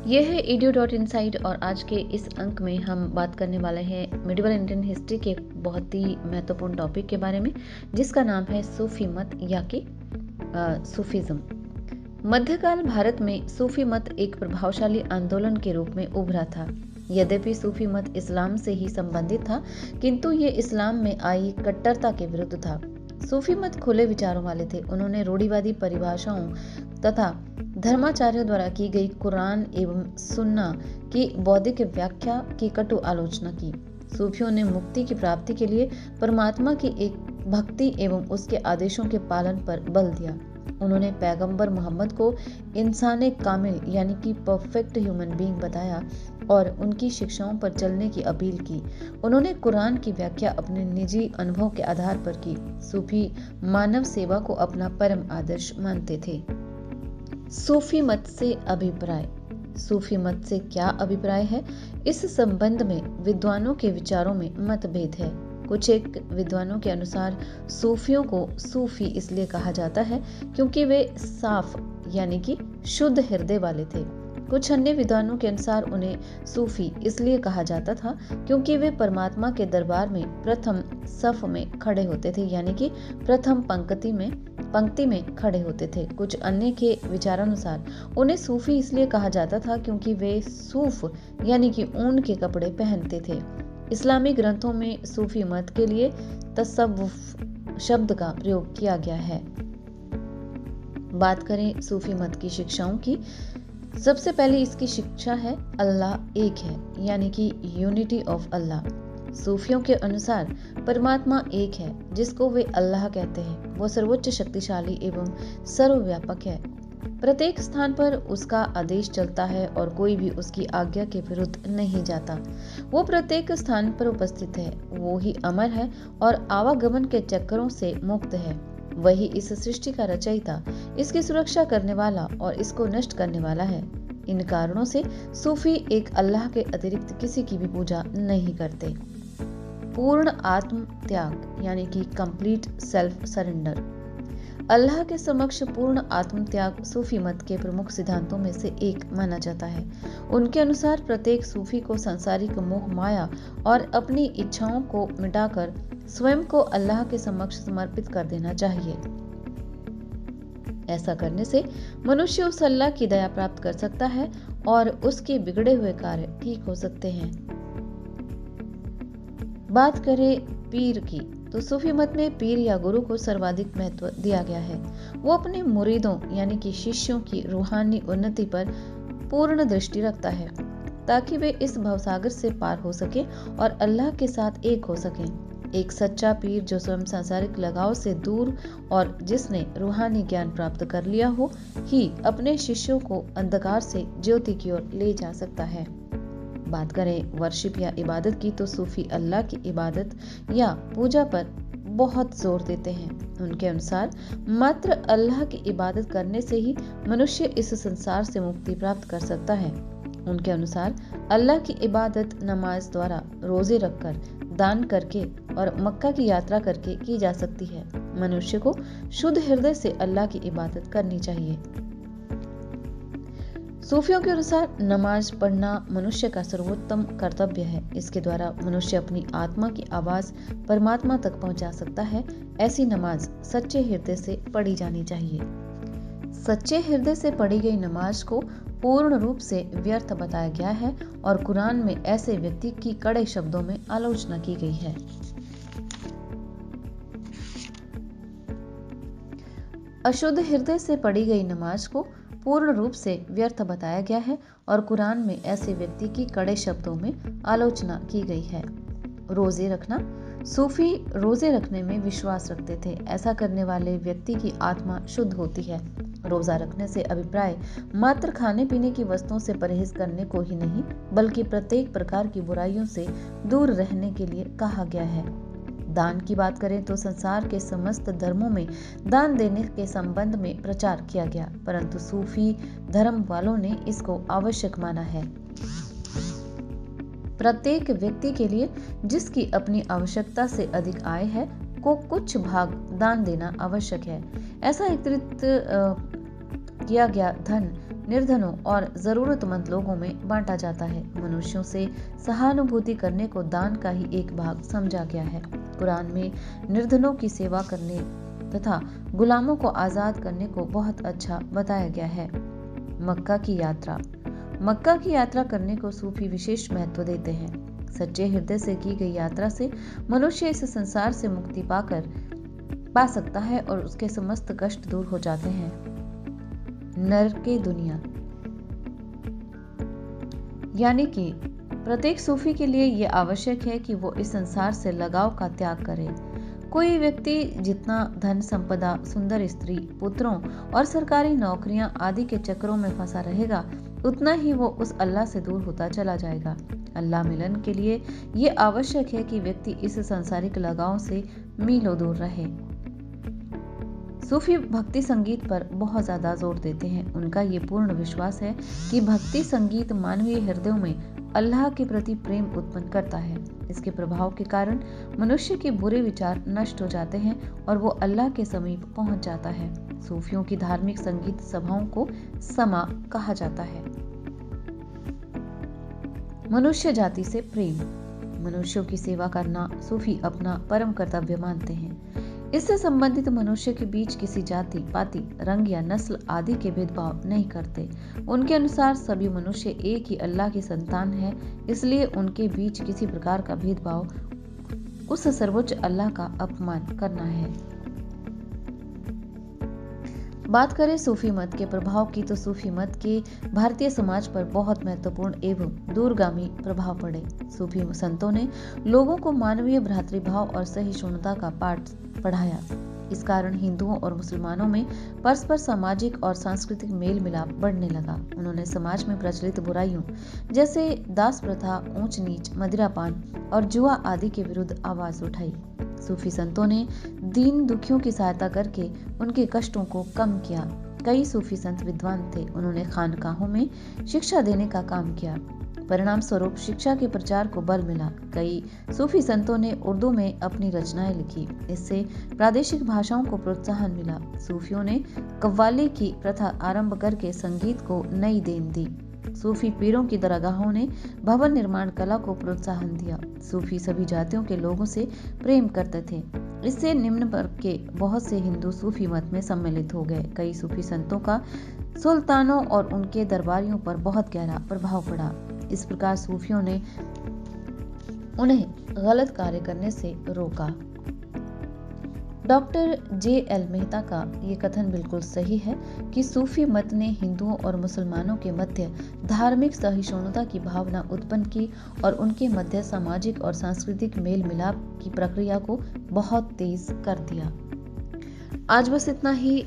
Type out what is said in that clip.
ये है edu.inside और आज के इस अंक में हम बात करने वाले हैं मिडिवल इंडियन हिस्ट्री के एक बहुत ही महत्वपूर्ण टॉपिक के बारे में, जिसका नाम है सूफी मत या कि सूफीज्म। मध्यकाल भारत में सूफी मत एक प्रभावशाली आंदोलन के रूप में उभरा था। यद्यपि सूफी मत इस्लाम से ही संबंधित था, किंतु ये इस्लाम में आई कट्टरता के विरुद्ध था। सूफी मत खुले विचारों वाले थे। उन्होंने रूढ़िवादी परिभाषाओं तथा धर्माचार्यों द्वारा की गई कुरान एवं सुन्ना की बौद्धिक व्याख्या की कटु आलोचना की। सूफियों ने मुक्ति की प्राप्ति के लिए परमात्मा की एक भक्ति एवं उसके आदेशों के पालन पर बल दिया। उन्होंने पैगंबर मोहम्मद को इंसाने कामिल यानी कि परफेक्ट ह्यूमन बीइंग बताया और उनकी शिक्षाओं पर चलने की अपील की। उन्होंने कुरान की व्याख्या अपने निजी अनुभव के आधार पर की। सूफी मानव सेवा को अपना परम आदर्श मानते थे। सूफी मत से अभिप्राय। सूफी मत से क्या अभिप्राय है, इस संबंध में विद्वानों के विचारों में मतभेद है। कुछ एक विद्वानों के अनुसार सूफियों को सूफी इसलिए कहा जाता है क्योंकि वे साफ यानी कि शुद्ध हृदय वाले थे। कुछ अन्य विद्वानों के अनुसार उन्हें सूफी इसलिए कहा जाता था क्योंकि वे परमात्मा के दरबार में प्रथम सफ में खड़े होते थे, यानी कि प्रथम पंक्ति में खड़े होते थे। कुछ अन्य के विचारानुसार उन्हें सूफी इसलिए कहा जाता था क्योंकि वे सूफ यानी कि ऊन के कपड़े पहनते थे। इस्लामी ग्रंथों में सूफी मत के लिए तसव्वुफ शब्द का प्रयोग किया गया है। बात करें सूफी मत की शिक्षाओं की, सबसे पहले इसकी शिक्षा है अल्लाह एक है, यानी कि यूनिटी ऑफ अल्लाह। सूफियों के अनुसार परमात्मा एक है, जिसको वे अल्लाह कहते हैं। वो सर्वोच्च शक्तिशाली एवं सर्वव्यापक है। प्रत्येक स्थान पर उसका आदेश चलता है और कोई भी उसकी आज्ञा के विरुद्ध नहीं जाता। वो प्रत्येक स्थान पर उपस्थित है। वो ही अमर है और आवागमन के चक्करों से मुक्त है। वही इस सृष्टि का रचयिता, इसकी सुरक्षा करने वाला और इसको नष्ट करने वाला है। इन कारणों से सूफी एक अल्लाह के अतिरिक्त किसी की भी पूजा नहीं करते। पूर्ण आत्म त्याग यानी कि कंप्लीट सेल्फ सरेंडर। अल्लाह के समक्ष पूर्ण आत्म त्याग सूफी मत के प्रमुख सिद्धांतों में से एक माना जाता है। उनके अनुसार प्रत्येक सूफी को सांसारिक मोह माया और अपनी इच्छाओं को मिटाकर स्वयं को अल्लाह के समक्ष समर्पित कर देना चाहिए। ऐसा करने से मनुष्य उस अल्लाह की दया प्राप्त कर सकता है और उसके बिगड़े हुए कार्य ठीक हो सकते हैं। बात करें पीर की, तो सूफी मत में पीर या गुरु को सर्वाधिक महत्व दिया गया है। वो अपने मुरीदों यानी कि शिष्यों की रूहानी उन्नति पर पूर्ण दृष्टि रखता है ताकि वे इस भवसागर से पार हो सके और अल्लाह के साथ एक हो सके। एक सच्चा पीर जो स्वयं सांसारिक लगाव से दूर और जिसने रूहानी ज्ञान प्राप्त कर लिया हो ही अपने शिष्यों को अंधकार से ज्योति की ओर ले जा सकता है। बात करें वर्शिप या इबादत की, तो सूफी अल्लाह की इबादत या पूजा पर बहुत जोर देते हैं। उनके अनुसार मात्र अल्लाह की इबादत करने से ही मनुष्य इस संसार से मुक्ति प्राप्त कर सकता है। उनके अनुसार अल्लाह की इबादत नमाज द्वारा, रोजे रखकर, दान करके और मक्का की यात्रा करके की जा सकती है। मनुष्य को शुद्ध हृदय से अल्लाह की इबादत करनी चाहिए। सूफियों के अनुसार नमाज पढ़ना मनुष्य का सर्वोत्तम कर्तव्य है। इसके द्वारा मनुष्य अपनी आत्मा की आवाज परमात्मा तक पहुंचा सकता है। ऐसी नमाज सच्चे हृदय से पढ़ी जानी चाहिए। सच्चे हृदय से पढ़ी गई नमाज को पूर्ण रूप से व्यर्थ बताया गया है और कुरान में ऐसे व्यक्ति की कड़े शब्दों में आलोचना की गई है। अशुद्ध हृदय से पढ़ी गई नमाज को पूर्ण रूप से व्यर्थ बताया गया है और कुरान में ऐसे व्यक्ति की कड़े शब्दों में आलोचना की गई है। रोजे रखना। सूफी रोजे रखने में विश्वास रखते थे। ऐसा करने वाले व्यक्ति की आत्मा शुद्ध होती है। रोजा रखने से अभिप्राय मात्र खाने पीने की वस्तुओं से परहेज करने को ही नहीं, बल्कि प्रत्येक प्रकार की बुराइयों से दूर रहने के लिए कहा गया है। दान की बात करें तो संसार के समस्त धर्मों में दान देने के संबंध में प्रचार किया गया, परंतु सूफी धर्म वालों ने इसको आवश्यक माना है। प्रत्येक व्यक्ति के लिए जिसकी अपनी आवश्यकता से अधिक आय है को कुछ भाग दान देना आवश्यक है। ऐसा एकत्रित किया गया धन निर्धनों और जरूरतमंद लोगों में बांटा जाता है। मनुष्यों से सहानुभूति करने को दान का ही एक भाग समझा गया है। कुरान में निर्धनों की सेवा करने तथा गुलामों को आजाद करने को बहुत अच्छा बताया गया है। मक्का की यात्रा। मक्का की यात्रा करने को सूफी विशेष महत्व देते हैं। सच्चे हृदय से की गई यात्रा से मनुष्य इस संसार से मुक्ति पा सकता है और उसके समस्त कष्ट दूर हो जाते हैं। नरक की दुनिया, यानी कि प्रत्येक सूफी के लिए यह आवश्यक है कि वो इस संसार से लगाव का त्याग करे। कोई व्यक्ति जितना धन संपदा, सुंदर स्त्री, पुत्रों और सरकारी नौकरियां आदि के चक्रों में फंसा रहेगा, उतना ही वो उस अल्लाह से दूर होता चला जाएगा। अल्लाह मिलन के लिए ये आवश्यक है कि व्यक्ति इस सांसारिक लगाव से मीलों दूर रहे। सूफी भक्ति संगीत पर बहुत ज्यादा जोर देते हैं। उनका ये पूर्ण विश्वास है कि भक्ति संगीत मानवीय हृदयों में अल्लाह के प्रति प्रेम उत्पन्न करता है। इसके प्रभाव के कारण मनुष्य के बुरे विचार नष्ट हो जाते हैं और वो अल्लाह के समीप पहुंच जाता है। सूफियों की धार्मिक संगीत सभाओं को समा कहा जाता है। मनुष्य जाति से प्रेम। मनुष्यों की सेवा करना सूफी अपना परम कर्तव्य मानते हैं। इससे संबंधित मनुष्य के बीच किसी जाति, पाति, रंग या नस्ल आदि के भेदभाव नहीं करते। उनके अनुसार सभी मनुष्य एक ही अल्लाह की संतान है, इसलिए उनके बीच किसी प्रकार का भेदभाव उस सर्वोच्च अल्लाह का अपमान करना है। बात करें सूफी मत के प्रभाव की, तो सूफी मत के भारतीय समाज पर बहुत महत्वपूर्ण एवं दूरगामी प्रभाव पड़े। सूफी संतों ने लोगों को मानवीय भ्रातृभाव और सहिष्णुता का पाठ पढ़ाया। इस कारण हिंदुओं और मुसलमानों में परस्पर सामाजिक और सांस्कृतिक मेल मिलाप बढ़ने लगा। उन्होंने समाज में प्रचलित बुराइयों जैसे दास प्रथा, ऊंच नीच, मदिरापान और जुआ आदि के विरुद्ध आवाज उठाई। सूफी संतों ने दीन दुखियों की सहायता करके उनके कष्टों को कम किया। कई सूफी संत विद्वान थे। उन्होंने खानकाहों में शिक्षा देने का काम किया। परिणाम स्वरूप शिक्षा के प्रचार को बल मिला। कई सूफी संतों ने उर्दू में अपनी रचनाएं लिखी। इससे प्रादेशिक भाषाओं को प्रोत्साहन मिला। सूफियों ने कव्वाली की प्रथा आरंभ करके संगीत को नई देन दी। सूफी पीरों की दरगाहों ने भवन निर्माण कला को प्रोत्साहन दिया। सूफी सभी जातियों के लोगों से प्रेम करते थे। इससे निम्न वर्ग के बहुत से हिंदू सूफी मत में सम्मिलित हो गए। कई सूफी संतों का सुल्तानों और उनके दरबारियों पर बहुत गहरा प्रभाव पड़ा। इस प्रकार सूफियों ने उन्हें गलत कार्य करने से रोका। Doctor J.L. मेहता का ये कथन बिल्कुल सही है कि सूफी मत ने हिंदुओं और मुसलमानों के मध्य धार्मिक सहिष्णुता की भावना उत्पन्न की और उनके मध्य सामाजिक और सांस्कृतिक मेल मिलाप की प्रक्रिया को बहुत तेज कर दिया। आज बस इतना ही।